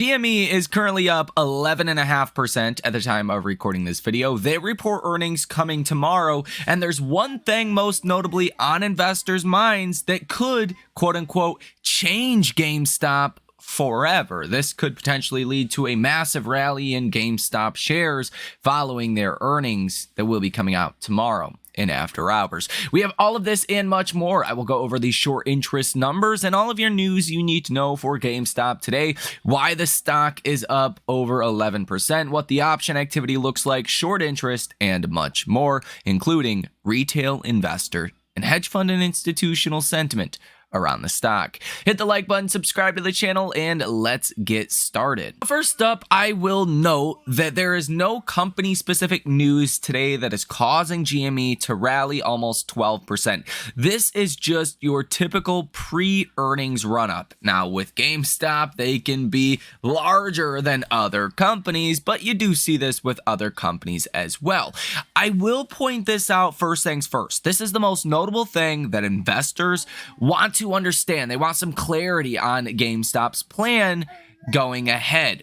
GME is currently up 11.5% at the time of recording this video. They report earnings coming tomorrow, and there's one thing most notably on investors' minds that could, quote unquote, change GameStop forever. This could potentially lead to a massive rally in GameStop shares following their earnings that will be coming out tomorrow in after hours. We have all of this and much more. I will go over these short interest numbers and all of your news you need to know for GameStop today, why the stock is up over 11%, what the option activity looks like, short interest, and much more, including retail investor and hedge fund and institutional sentiment around the stock. Hit the like button, subscribe to the channel, and let's get started. First up, I will note that there is no company-specific news today that is causing GME to rally almost 12%. This is just your typical pre-earnings run-up. Now, with GameStop, they can be larger than other companies, but you do see this with other companies as well. I will point this out first things first. This is the most notable thing that investors want to understand. They want some clarity on GameStop's plan going ahead.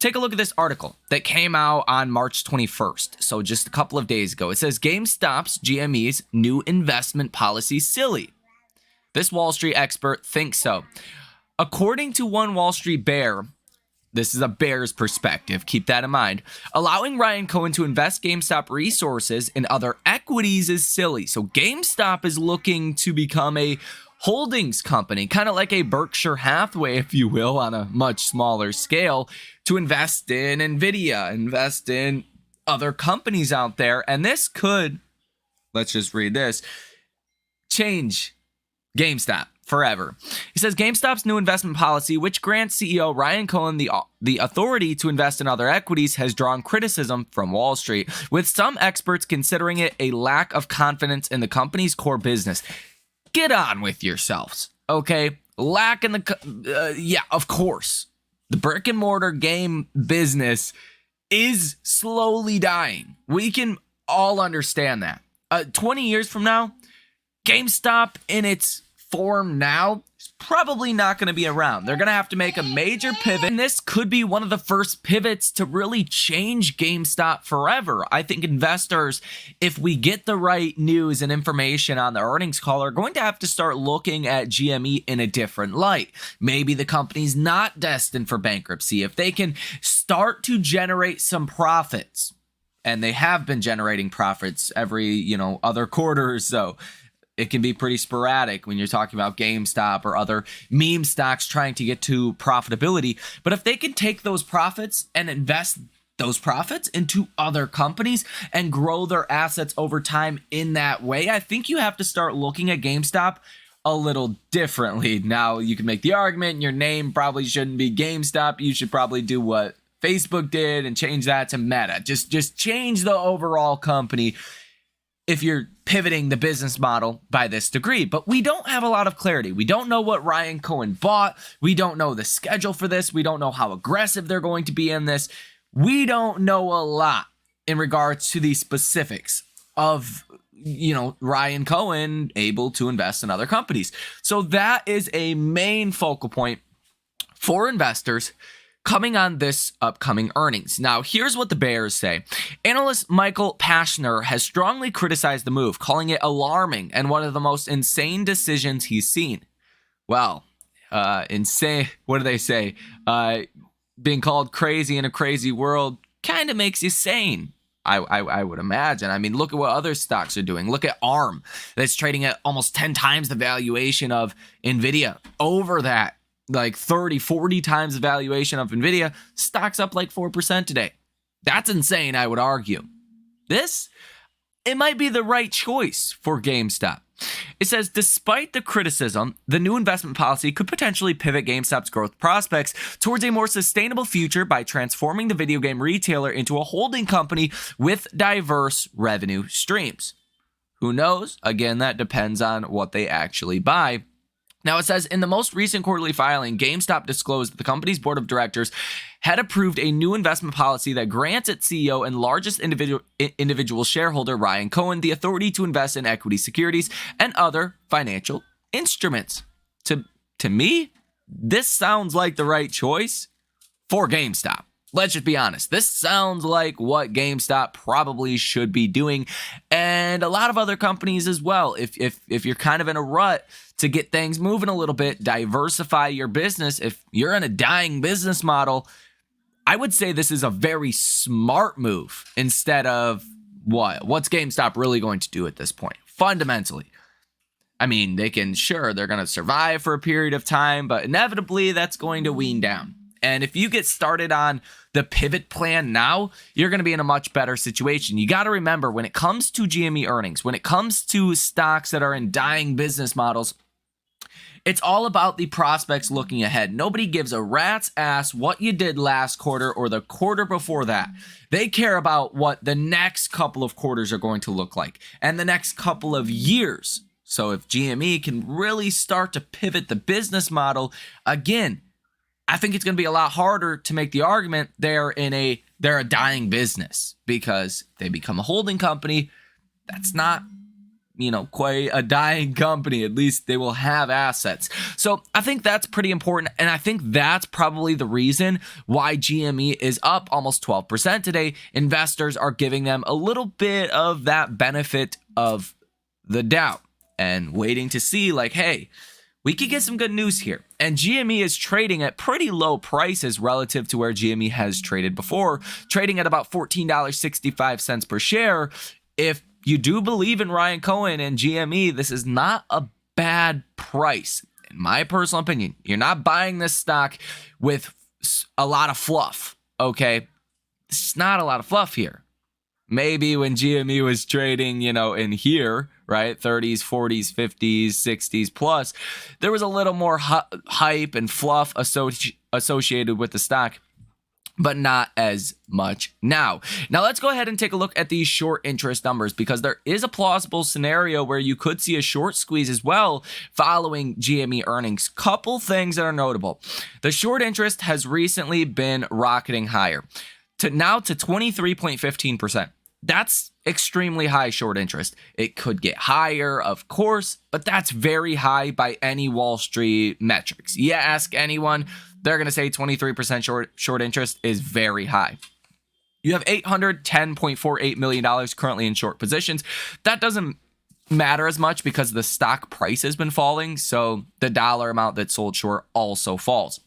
Take a look at this article that came out on March 21st, so just a couple of days ago. It says GameStop's GME's new investment policy silly. This Wall Street expert thinks so. According to one Wall Street bear, this is a bear's perspective, keep that in mind, allowing Ryan Cohen to invest GameStop resources in other equities is silly. So GameStop is looking to become a holdings company, kind of like a Berkshire Hathaway, if you will, on a much smaller scale, to invest in Nvidia, invest in other companies out there. And this could, let's just read this, change GameStop forever. He says GameStop's new investment policy, which grants CEO Ryan Cohen the authority to invest in other equities, has drawn criticism from Wall Street, with some experts considering it a lack of confidence in the company's core business. Get on with yourselves, okay? Yeah, of course. The brick and mortar game business is slowly dying. We can all understand that. 20 years from now, GameStop in its form now is probably not going to be around. They're going to have to make a major pivot, and this could be one of the first pivots to really change GameStop forever. I think investors, if we get the right news and information on the earnings call, are going to have to start looking at GME in a different light. Maybe the company's not destined for bankruptcy. If they can start to generate some profits, and they have been generating profits every, other quarter or so. It can be pretty sporadic when you're talking about GameStop or other meme stocks trying to get to profitability. But if they can take those profits and invest those profits into other companies and grow their assets over time in that way, I think you have to start looking at GameStop a little differently. Now, you can make the argument your name probably shouldn't be GameStop. You should probably do what Facebook did and change that to Meta. Just change the overall company if you're pivoting the business model by this degree. But we don't have a lot of clarity. We don't know what Ryan Cohen bought. We don't know the schedule for this. We don't know how aggressive they're going to be in this. We don't know a lot in regards to the specifics of, Ryan Cohen able to invest in other companies. So that is a main focal point for investors coming on this upcoming earnings. Now, here's what the bears say. Analyst Michael Pashner has strongly criticized the move, calling it alarming and one of the most insane decisions he's seen. Well, insane, what do they say? Being called crazy in a crazy world kind of makes you sane. I would imagine. I mean, look at what other stocks are doing. Look at ARM. That's trading at almost 10 times the valuation of Nvidia. Over that, like 30, 40 times the valuation of Nvidia, stock's up like 4% today. That's insane, I would argue. It might be the right choice for GameStop. It says, despite the criticism, the new investment policy could potentially pivot GameStop's growth prospects towards a more sustainable future by transforming the video game retailer into a holding company with diverse revenue streams. Who knows? Again, that depends on what they actually buy. Now, it says, in the most recent quarterly filing, GameStop disclosed that the company's board of directors had approved a new investment policy that grants its CEO and largest individual shareholder, Ryan Cohen, the authority to invest in equity securities and other financial instruments. To me, this sounds like the right choice. for GameStop. Let's just be honest. This sounds like what GameStop probably should be doing, and a lot of other companies as well. If you're kind of in a rut to get things moving a little bit, diversify your business. If you're in a dying business model, I would say this is a very smart move instead of what's GameStop really going to do at this point? Fundamentally, I mean, they're going to survive for a period of time, but inevitably that's going to wean down. And if you get started on the pivot plan now, you're going to be in a much better situation. You got to remember, when it comes to GME earnings, when it comes to stocks that are in dying business models, it's all about the prospects looking ahead. Nobody gives a rat's ass what you did last quarter or the quarter before that. They care about what the next couple of quarters are going to look like and the next couple of years. So if GME can really start to pivot the business model, again, I think it's going to be a lot harder to make the argument they're a dying business, because they become a holding company. That's not, quite a dying company. At least they will have assets. So I think that's pretty important. And I think that's probably the reason why GME is up almost 12% today. Investors are giving them a little bit of that benefit of the doubt and waiting to see, like, hey, we could get some good news here. And GME is trading at pretty low prices relative to where GME has traded before, trading at about $14.65 per share. If you do believe in Ryan Cohen and GME, this is not a bad price. In my personal opinion, you're not buying this stock with a lot of fluff, okay? It's not a lot of fluff here. Maybe when GME was trading, in here, right, 30s, 40s, 50s, 60s plus, there was a little more hype and fluff associated with the stock, but not as much now. Now let's go ahead and take a look at these short interest numbers, because there is a plausible scenario where you could see a short squeeze as well following GME earnings. Couple things that are notable. The short interest has recently been rocketing higher to 23.15%. That's extremely high short interest. It could get higher, of course, but that's very high by any Wall Street metrics. You ask anyone, they're going to say 23% short interest is very high. You have $810.48 million currently in short positions. That doesn't matter as much because the stock price has been falling, so the dollar amount that's sold short also falls.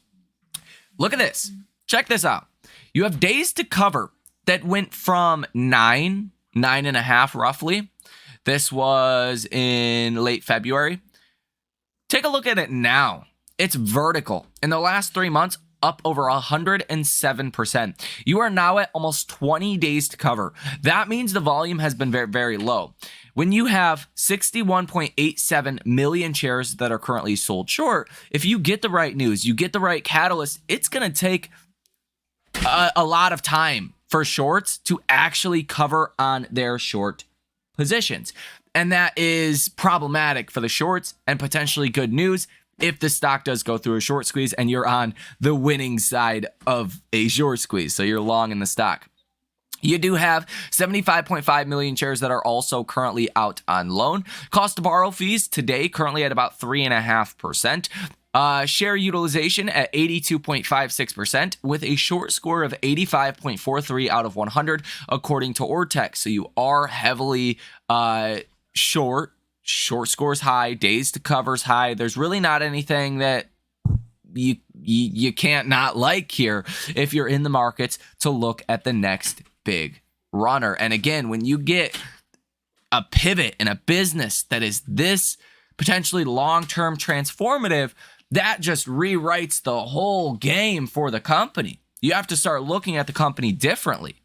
Look at this. Check this out. You have days to cover that went from 9.5 roughly. This was in late February. Take a look at it now. It's vertical. In the last 3 months, up over 107%. You are now at almost 20 days to cover. That means the volume has been very, very low. When you have 61.87 million shares that are currently sold short, if you get the right news, you get the right catalyst, it's going to take a lot of time for shorts to actually cover on their short positions. And that is problematic for the shorts and potentially good news if the stock does go through a short squeeze and you're on the winning side of a short squeeze. So you're long in the stock. You do have 75.5 million shares that are also currently out on loan. Cost to borrow fees today currently at about 3.5%. Share utilization at 82.56% with a short score of 85.43 out of 100 according to Ortex. So you are heavily short. Short scores high, days to covers high. There's really not anything that you can't not like here if you're in the markets to look at the next big runner. And again, when you get a pivot in a business that is this potentially long-term transformative, that just rewrites the whole game for the company. You have to start looking at the company differently.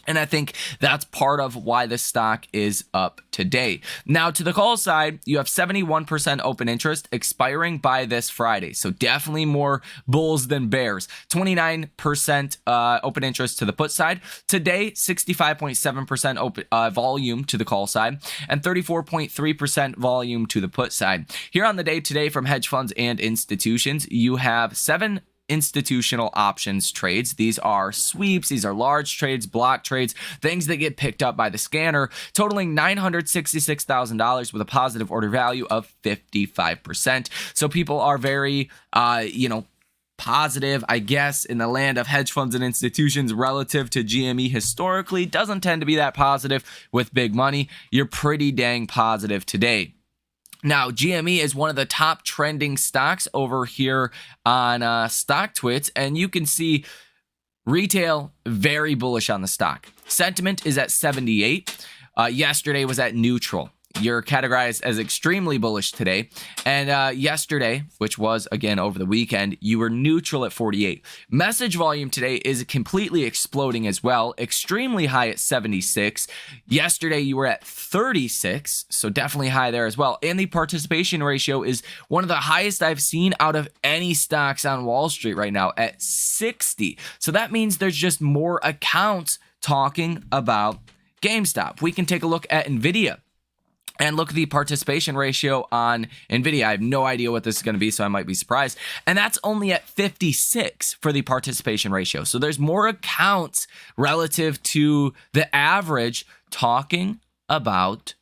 And I think that's part of why this stock is up today. Now, to the call side, you have 71% open interest expiring by this Friday. So definitely more bulls than bears. 29% open interest to the put side. Today, 65.7% open volume to the call side and 34.3% volume to the put side. Here on the day today from hedge funds and institutions, you have 7 institutional options trades. These are sweeps, these are large trades, block trades, things that get picked up by the scanner, totaling $966,000 with a positive order value of 55%. So people are very, positive, I guess, in the land of hedge funds and institutions relative to GME historically. Doesn't tend to be that positive with big money. You're pretty dang positive today. Now, GME is one of the top trending stocks over here on StockTwits, and you can see retail very bullish on the stock. Sentiment is at 78. Yesterday was at neutral. You're categorized as extremely bullish today. And yesterday, which was, again, over the weekend, you were neutral at 48. Message volume today is completely exploding as well. Extremely high at 76. Yesterday, you were at 36, so definitely high there as well. And the participation ratio is one of the highest I've seen out of any stocks on Wall Street right now at 60. So that means there's just more accounts talking about GameStop. We can take a look at NVIDIA and look at the participation ratio on NVIDIA. I have no idea what this is going to be, so I might be surprised. And that's only at 56 for the participation ratio. So there's more accounts relative to the average talking about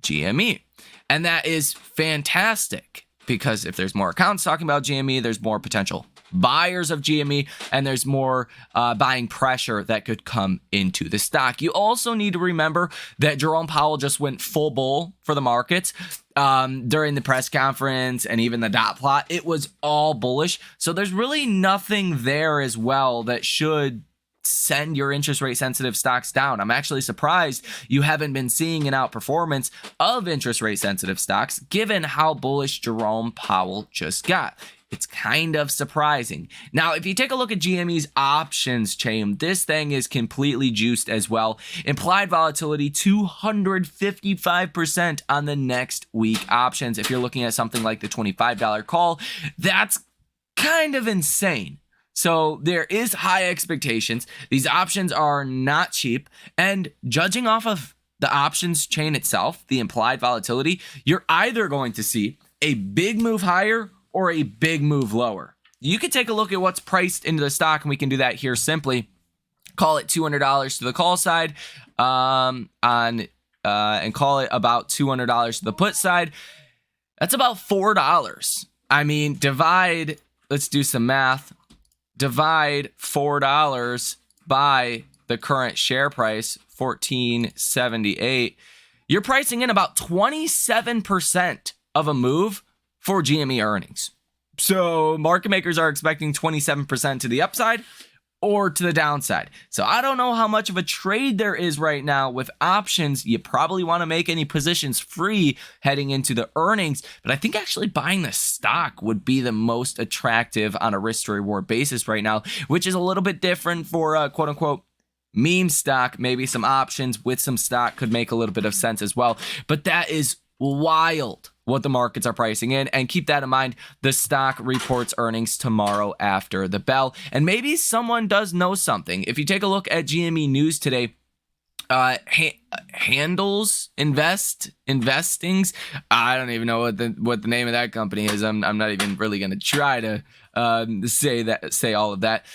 GME. And that is fantastic, because if there's more accounts talking about GME, there's more potential buyers of GME, and there's more buying pressure that could come into the stock. You also need to remember that Jerome Powell just went full bull for the markets during the press conference and even the dot plot. It was all bullish. So there's really nothing there as well that should send your interest rate sensitive stocks down. I'm actually surprised you haven't been seeing an outperformance of interest rate sensitive stocks given how bullish Jerome Powell just got. It's kind of surprising. Now, if you take a look at GME's options chain, this thing is completely juiced as well. Implied volatility, 255% on the next week options. If you're looking at something like the $25 call, that's kind of insane. So there is high expectations. These options are not cheap. And judging off of the options chain itself, the implied volatility, you're either going to see a big move higher or a big move lower. You could take a look at what's priced into the stock, and we can do that here simply. Call it $200 to the call side, and call it about $200 to the put side. That's about $4. I mean, let's do some math. Divide $4 by the current share price, $14.78. You're pricing in about 27% of a move for GME earnings. So market makers are expecting 27% to the upside or to the downside. So I don't know how much of a trade there is right now with options. You probably want to make any positions free heading into the earnings, but I think actually buying the stock would be the most attractive on a risk to reward basis right now, which is a little bit different for quote unquote meme stock. Maybe some options with some stock could make a little bit of sense as well, but that is wild what the markets are pricing in. And keep that in mind, the stock reports earnings tomorrow after the bell. And maybe someone does know something. If you take a look at GME News today, Handles Investings. I don't even know what the name of that company is. I'm not even really going to try to say all of that.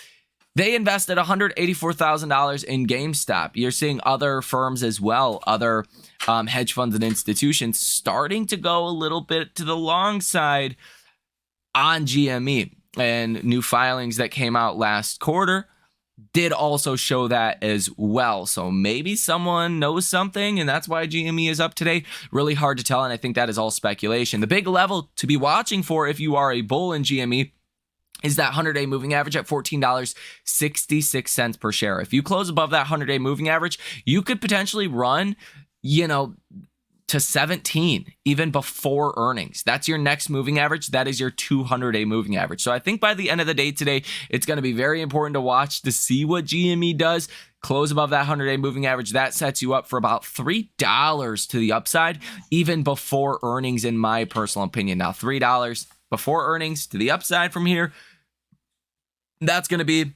They invested $184,000 in GameStop. You're seeing other firms as well, other hedge funds and institutions starting to go a little bit to the long side on GME. And new filings that came out last quarter did also show that as well. So maybe someone knows something, and that's why GME is up today. Really hard to tell, and I think that is all speculation. The big level to be watching for if you are a bull in GME is that 100-day moving average at $14.66 per share. If you close above that 100-day moving average, you could potentially run, to 17 even before earnings. That's your next moving average. That is your 200-day moving average. So I think by the end of the day today, it's going to be very important to watch to see what GME does. Close above that 100-day moving average. That sets you up for about $3 to the upside, even before earnings, in my personal opinion. Now, $3 before earnings to the upside from here, that's going to be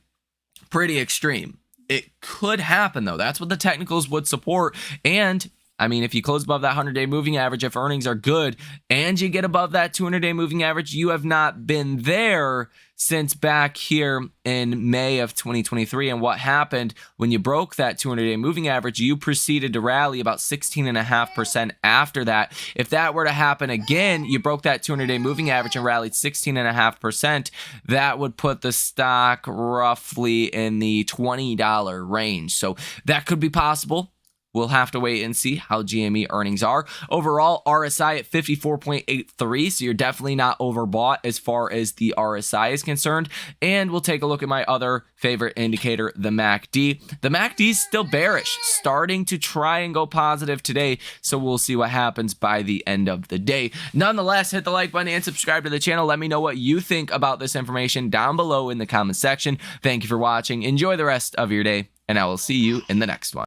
pretty extreme. It could happen, though. That's what the technicals would support. And I mean, if you close above that 100-day moving average, if earnings are good and you get above that 200-day moving average, you have not been there since back here in May of 2023. And what happened when you broke that 200-day moving average, you proceeded to rally about 16.5% after that. If that were to happen again, you broke that 200-day moving average and rallied 16.5%, that would put the stock roughly in the $20 range. So that could be possible. We'll have to wait and see how GME earnings are. Overall, RSI at 54.83, so you're definitely not overbought as far as the RSI is concerned. And we'll take a look at my other favorite indicator, the MACD. The MACD is still bearish, starting to try and go positive today, so we'll see what happens by the end of the day. Nonetheless, hit the like button and subscribe to the channel. Let me know what you think about this information down below in the comment section. Thank you for watching. Enjoy the rest of your day, and I will see you in the next one.